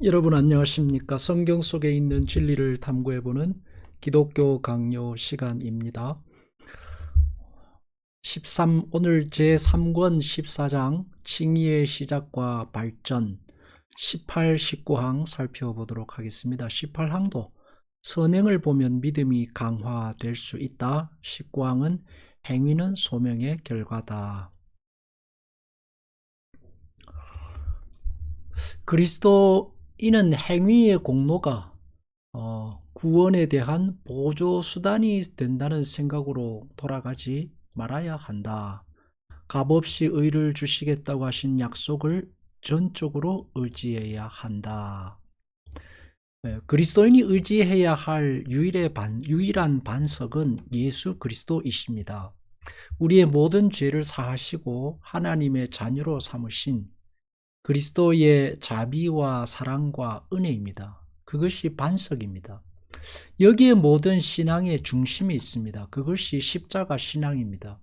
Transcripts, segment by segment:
여러분 안녕하십니까? 성경 속에 있는 진리를 탐구해보는 기독교 강요 시간입니다. 오늘 제3권 14장 칭의의 시작과 발전 18, 19항 살펴보도록 하겠습니다. 18항도 선행을 보면 믿음이 강화될 수 있다. 19항은 행위는 소명의 결과다. 그리스도인은 행위의 공로가 구원에 대한 보조수단이 된다는 생각으로 돌아가지 말아야 한다. 값없이 의를 주시겠다고 하신 약속을 전적으로 의지해야 한다. 그리스도인이 의지해야 할 유일한 반석은 예수 그리스도이십니다. 우리의 모든 죄를 사하시고 하나님의 자녀로 삼으신 그리스도의 자비와 사랑과 은혜입니다. 그것이 반석입니다. 여기에 모든 신앙의 중심이 있습니다. 그것이 십자가 신앙입니다.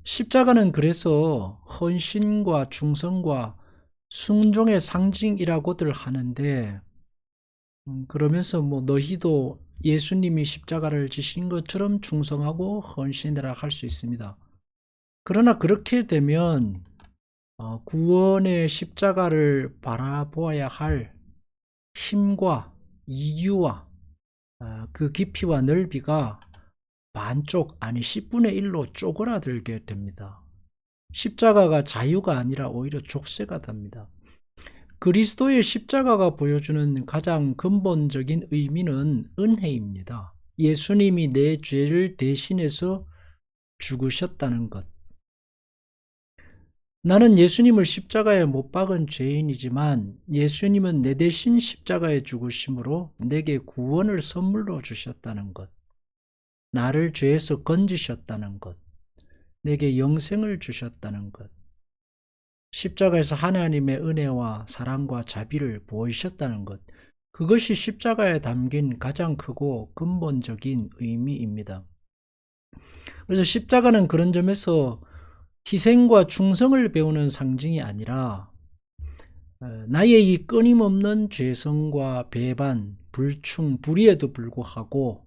십자가는 그래서 헌신과 충성과 순종의 상징이라고들 하는데, 그러면서 너희도 예수님이 십자가를 지신 것처럼 충성하고 헌신해라 할 수 있습니다. 그러나 그렇게 되면 구원의 십자가를 바라보아야 할 힘과 이유와 그 깊이와 넓이가 반쪽 아니 10분의 1로 쪼그라들게 됩니다. 십자가가 자유가 아니라 오히려 족쇄가 됩니다. 그리스도의 십자가가 보여주는 가장 근본적인 의미는 은혜입니다. 예수님이 내 죄를 대신해서 죽으셨다는 것. 나는 예수님을 십자가에 못 박은 죄인이지만 예수님은 내 대신 십자가에 죽으심으로 내게 구원을 선물로 주셨다는 것. 나를 죄에서 건지셨다는 것. 내게 영생을 주셨다는 것. 십자가에서 하나님의 은혜와 사랑과 자비를 보이셨다는 것. 그것이 십자가에 담긴 가장 크고 근본적인 의미입니다. 그래서 십자가는 그런 점에서 희생과 충성을 배우는 상징이 아니라 나의 이 끊임없는 죄성과 배반, 불충, 불의에도 불구하고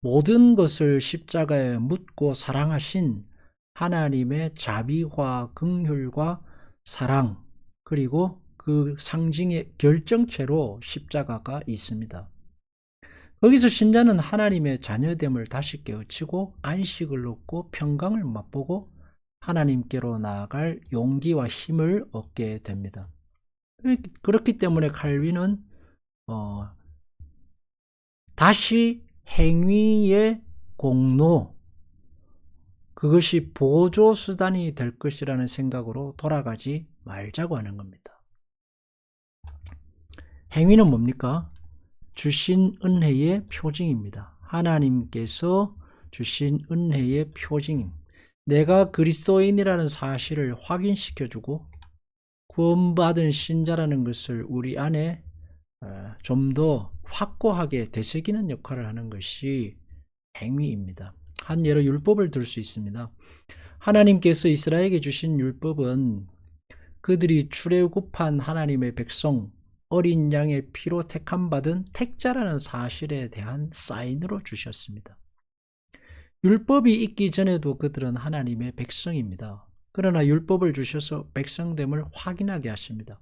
모든 것을 십자가에 묻고 사랑하신 하나님의 자비와 긍휼과 사랑, 그리고 그 상징의 결정체로 십자가가 있습니다. 거기서 신자는 하나님의 자녀됨을 다시 깨우치고 안식을 얻고 평강을 맛보고 하나님께로 나아갈 용기와 힘을 얻게 됩니다. 그렇기 때문에 칼빈은 다시 행위의 공로, 그것이 보조수단이 될 것이라는 생각으로 돌아가지 말자고 하는 겁니다. 행위는 뭡니까? 주신 은혜의 표징입니다. 하나님께서 주신 은혜의 표징. 내가 그리스도인이라는 사실을 확인시켜주고 구원받은 신자라는 것을 우리 안에 좀 더 확고하게 되새기는 역할을 하는 것이 행위입니다. 한 예로 율법을 들 수 있습니다. 하나님께서 이스라엘에게 주신 율법은 그들이 출애굽한 하나님의 백성, 어린 양의 피로 택함받은 택자라는 사실에 대한 사인으로 주셨습니다. 율법이 있기 전에도 그들은 하나님의 백성입니다. 그러나 율법을 주셔서 백성됨을 확인하게 하십니다.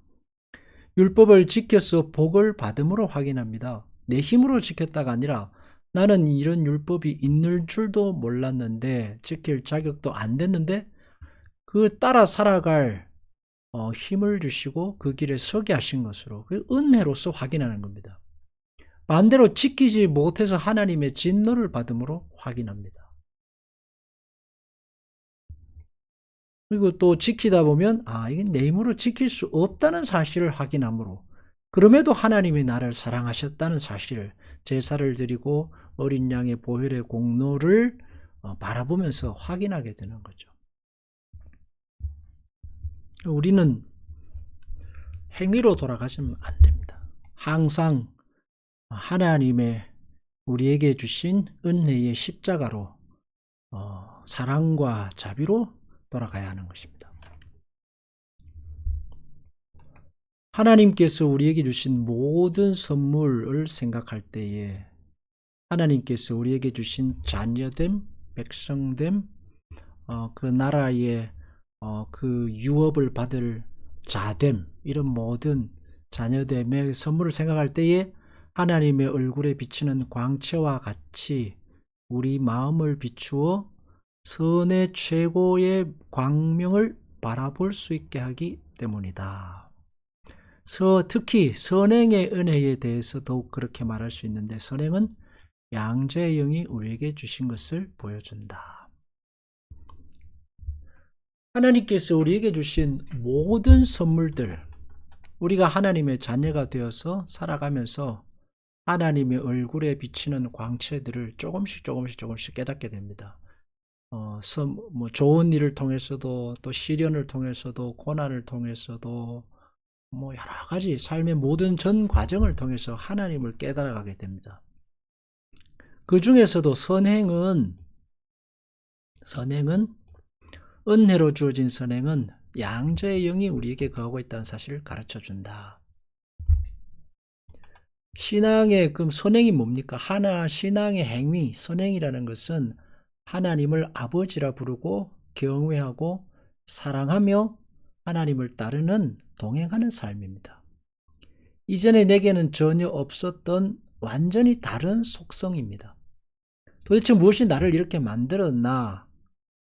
율법을 지켜서 복을 받음으로 확인합니다. 내 힘으로 지켰다가 아니라 나는 이런 율법이 있는 줄도 몰랐는데 지킬 자격도 안 됐는데 그 따라 살아갈 힘을 주시고 그 길에 서게 하신 것으로 그 은혜로서 확인하는 겁니다. 반대로 지키지 못해서 하나님의 진노를 받음으로 확인합니다. 그리고 또 지키다 보면 이게 내 힘으로 지킬 수 없다는 사실을 확인하므로 그럼에도 하나님이 나를 사랑하셨다는 사실을 제사를 드리고 어린 양의 보혈의 공로를 바라보면서 확인하게 되는 거죠. 우리는 행위로 돌아가시면 안 됩니다. 항상 하나님의 우리에게 주신 은혜의 십자가로 사랑과 자비로 돌아가야 하는 것입니다. 하나님께서 우리에게 주신 모든 선물을 생각할 때에 하나님께서 우리에게 주신 자녀됨, 백성됨, 그 나라의 그 유업을 받을 자됨, 이런 모든 자녀됨의 선물을 생각할 때에 하나님의 얼굴에 비치는 광채와 같이 우리 마음을 비추어 선의 최고의 광명을 바라볼 수 있게 하기 때문이다. 특히 선행의 은혜에 대해서 더욱 그렇게 말할 수 있는데, 선행은 양자의 영이 우리에게 주신 것을 보여준다. 하나님께서 우리에게 주신 모든 선물들, 우리가 하나님의 자녀가 되어서 살아가면서 하나님의 얼굴에 비치는 광채들을 조금씩 깨닫게 됩니다. 좋은 일을 통해서도, 또 시련을 통해서도, 고난을 통해서도, 여러 가지 삶의 모든 전 과정을 통해서 하나님을 깨달아가게 됩니다. 그 중에서도 선행은 은혜로 주어진 선행은 양자의 영이 우리에게 거하고 있다는 사실을 가르쳐준다. 신앙의 그 선행이 뭡니까? 신앙의 행위, 선행이라는 것은 하나님을 아버지라 부르고 경외하고 사랑하며 하나님을 따르는 동행하는 삶입니다. 이전에 내게는 전혀 없었던 완전히 다른 속성입니다. 도대체 무엇이 나를 이렇게 만들었나?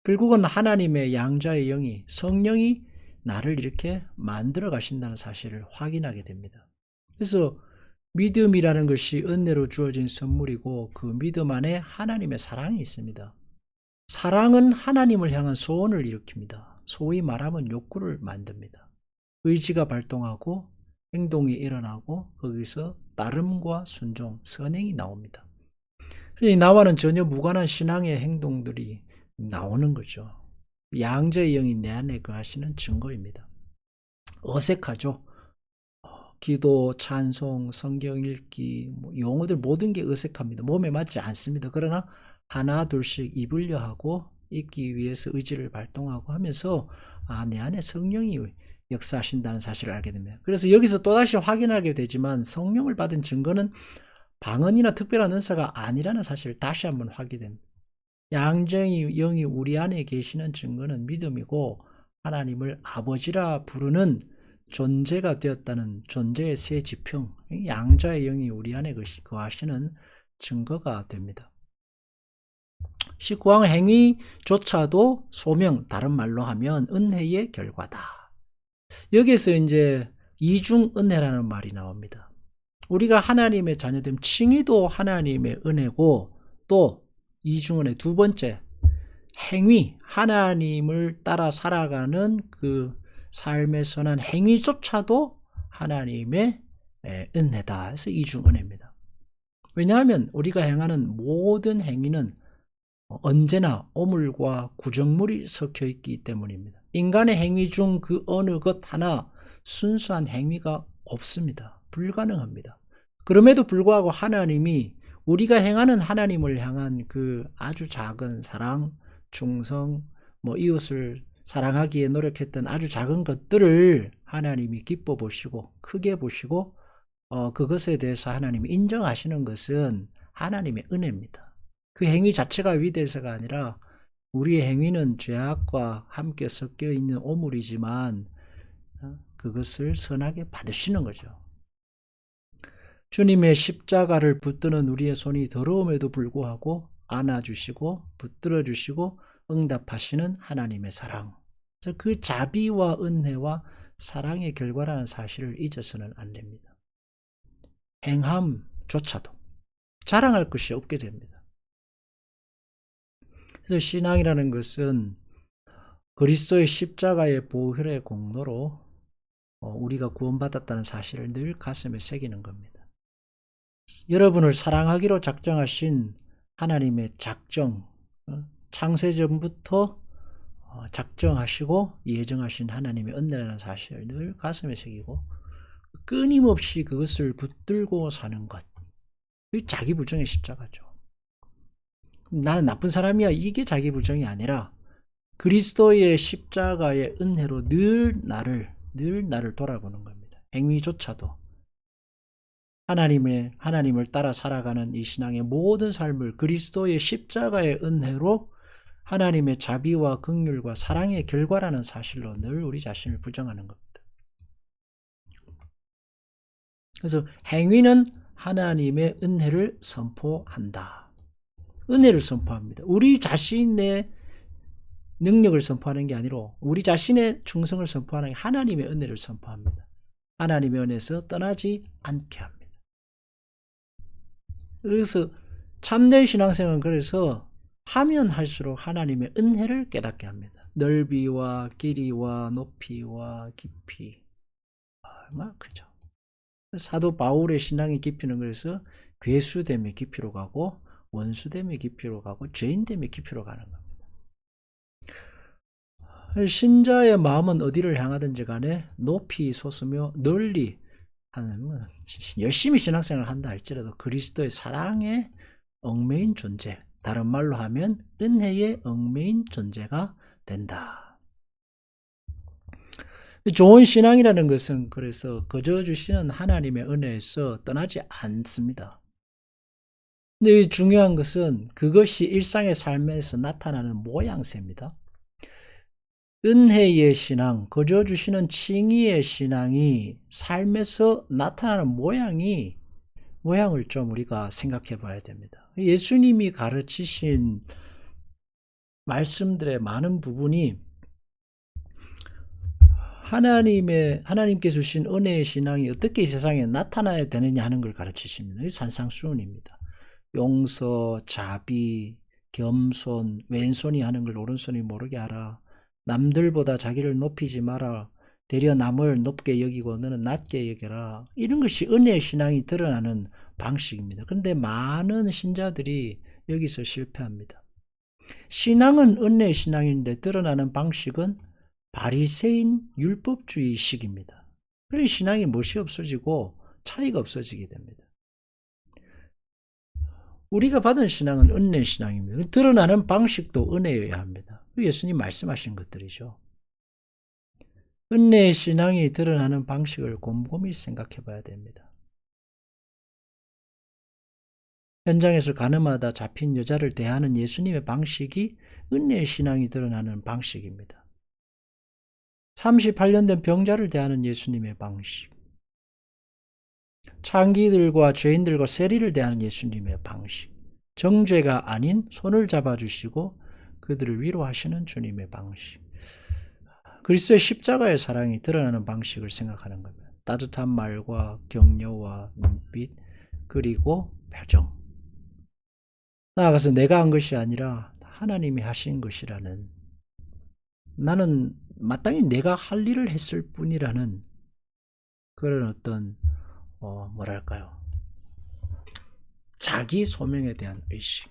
결국은 하나님의 양자의 영이, 성령이 나를 이렇게 만들어 가신다는 사실을 확인하게 됩니다. 그래서 믿음이라는 것이 은혜로 주어진 선물이고, 그 믿음 안에 하나님의 사랑이 있습니다. 사랑은 하나님을 향한 소원을 일으킵니다. 소위 말하면 욕구를 만듭니다. 의지가 발동하고 행동이 일어나고 거기서 따름과 순종, 선행이 나옵니다. 나와는 전혀 무관한 신앙의 행동들이 나오는 거죠. 양자의 영이 내 안에 거하시는 증거입니다. 어색하죠. 기도, 찬송, 성경 읽기, 용어들 모든 게 어색합니다. 몸에 맞지 않습니다. 그러나 하나 둘씩 입으려 하고 읽기 위해서 의지를 발동하고 하면서 내 안에 성령이 역사하신다는 사실을 알게 됩니다. 그래서 여기서 또다시 확인하게 되지만 성령을 받은 증거는 방언이나 특별한 은사가 아니라는 사실을 다시 한번 확인됩니다. 양자의 영이 우리 안에 계시는 증거는 믿음이고, 하나님을 아버지라 부르는 존재가 되었다는 존재의 새 지평, 양자의 영이 우리 안에 거하시는 증거가 됩니다. 19항 행위조차도 소명, 다른 말로 하면 은혜의 결과다. 여기에서 이제 이중 은혜라는 말이 나옵니다. 우리가 하나님의 자녀됨, 칭의도 하나님의 은혜고, 또 이중 은혜 두 번째, 행위, 하나님을 따라 살아가는 그 삶의 선한 행위조차도 하나님의 은혜다. 그래서 이중 은혜입니다. 왜냐하면 우리가 행하는 모든 행위는 언제나 오물과 구정물이 섞여 있기 때문입니다. 인간의 행위 중 그 어느 것 하나 순수한 행위가 없습니다. 불가능합니다. 그럼에도 불구하고 하나님이 우리가 행하는 하나님을 향한 그 아주 작은 사랑, 충성, 이웃을 사랑하기에 노력했던 아주 작은 것들을 하나님이 기뻐 보시고 크게 보시고 그것에 대해서 하나님이 인정하시는 것은 하나님의 은혜입니다. 그 행위 자체가 위대해서가 아니라 우리의 행위는 죄악과 함께 섞여 있는 오물이지만 그것을 선하게 받으시는 거죠. 주님의 십자가를 붙드는 우리의 손이 더러움에도 불구하고 안아주시고 붙들어주시고 응답하시는 하나님의 사랑, 그 자비와 은혜와 사랑의 결과라는 사실을 잊어서는 안 됩니다. 행함조차도 자랑할 것이 없게 됩니다. 그래서 신앙이라는 것은 그리스도의 십자가의 보혈의 공로로 우리가 구원받았다는 사실을 늘 가슴에 새기는 겁니다. 여러분을 사랑하기로 작정하신 하나님의 작정, 창세전부터 작정하시고 예정하신 하나님의 은혜라는 사실을 늘 가슴에 새기고 끊임없이 그것을 붙들고 사는 것, 그게 자기 부정의 십자가죠. 나는 나쁜 사람이야, 이게 자기 부정이 아니라 그리스도의 십자가의 은혜로 늘 나를 돌아보는 겁니다. 행위조차도 하나님을 따라 살아가는 이 신앙의 모든 삶을 그리스도의 십자가의 은혜로 하나님의 자비와 긍휼과 사랑의 결과라는 사실로 늘 우리 자신을 부정하는 겁니다. 그래서 행위는 하나님의 은혜를 선포한다. 은혜를 선포합니다. 우리 자신의 능력을 선포하는 게 아니라 우리 자신의 충성을 선포하는 게 하나님의 은혜를 선포합니다. 하나님의 은혜에서 떠나지 않게 합니다. 그래서 참된 신앙생활은 그래서 하면 할수록 하나님의 은혜를 깨닫게 합니다. 넓이와 길이와 높이와 깊이 얼마나 크죠. 사도 바울의 신앙의 깊이는 그래서 괴수됨의 깊이로 가고 원수됨의 깊이로 가고 죄인됨의 깊이로 가는 겁니다. 신자의 마음은 어디를 향하든지 간에 높이 솟으며 널리 하는, 열심히 신앙생활을 한다 할지라도 그리스도의 사랑에 얽매인 존재, 다른 말로 하면 은혜의 얽매인 존재가 된다. 좋은 신앙이라는 것은 그래서 거저 주시는 하나님의 은혜에서 떠나지 않습니다. 근데 중요한 것은 그것이 일상의 삶에서 나타나는 모양새입니다. 은혜의 신앙, 거저 주시는 칭의의 신앙이 삶에서 나타나는 모양을 좀 우리가 생각해 봐야 됩니다. 예수님이 가르치신 말씀들의 많은 부분이 하나님께서 주신 은혜의 신앙이 어떻게 이 세상에 나타나야 되느냐 하는 걸 가르치십니다. 이게 산상수훈입니다. 용서, 자비, 겸손, 왼손이 하는 걸 오른손이 모르게 하라. 남들보다 자기를 높이지 마라. 되려 남을 높게 여기고 너는 낮게 여겨라. 이런 것이 은혜의 신앙이 드러나는 방식입니다. 그런데 많은 신자들이 여기서 실패합니다. 신앙은 은혜의 신앙인데 드러나는 방식은 바리새인 율법주의식입니다. 그래서 신앙이 멋이 없어지고 차이가 없어지게 됩니다. 우리가 받은 신앙은 은혜의 신앙입니다. 드러나는 방식도 은혜여야 합니다. 예수님 말씀하신 것들이죠. 은혜의 신앙이 드러나는 방식을 곰곰이 생각해 봐야 됩니다. 현장에서 가늠하다 잡힌 여자를 대하는 예수님의 방식이 은혜의 신앙이 드러나는 방식입니다. 38년 된 병자를 대하는 예수님의 방식, 창기들과 죄인들과 세리를 대하는 예수님의 방식, 정죄가 아닌 손을 잡아주시고 그들을 위로하시는 주님의 방식, 그리스도의 십자가의 사랑이 드러나는 방식을 생각하는 겁니다. 따뜻한 말과 격려와 눈빛 그리고 표정, 나아가서 내가 한 것이 아니라 하나님이 하신 것이라는, 나는 마땅히 내가 할 일을 했을 뿐이라는 그런 어떤 자기 소명에 대한 의식,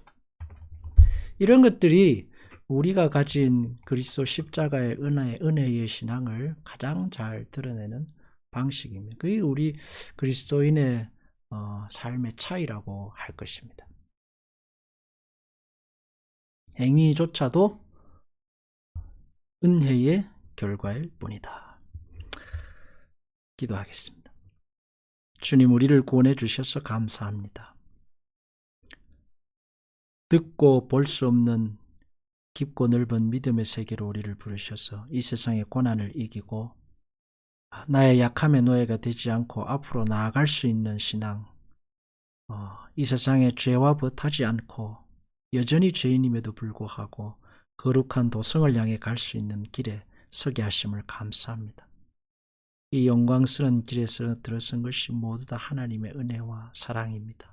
이런 것들이 우리가 가진 그리스도 십자가의 은혜의 신앙을 가장 잘 드러내는 방식입니다. 그게 우리 그리스도인의 삶의 차이라고 할 것입니다. 행위조차도 은혜의 결과일 뿐이다. 기도하겠습니다. 주님, 우리를 구원해 주셔서 감사합니다. 듣고 볼 수 없는 깊고 넓은 믿음의 세계로 우리를 부르셔서 이 세상의 고난을 이기고 나의 약함의 노예가 되지 않고 앞으로 나아갈 수 있는 신앙, 이 세상의 죄와 벗하지 않고 여전히 죄인임에도 불구하고 거룩한 도성을 향해 갈 수 있는 길에 서게 하심을 감사합니다. 이 영광스러운 길에서 들어선 것이 모두 다 하나님의 은혜와 사랑입니다.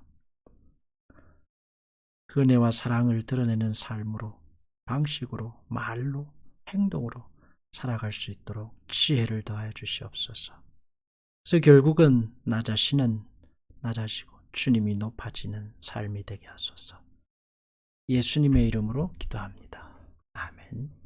그 은혜와 사랑을 드러내는 삶으로, 방식으로, 말로, 행동으로 살아갈 수 있도록 지혜를 더하여 주시옵소서. 그래서 결국은 나 자신은 낮아지고 주님이 높아지는 삶이 되게 하소서. 예수님의 이름으로 기도합니다. 아멘.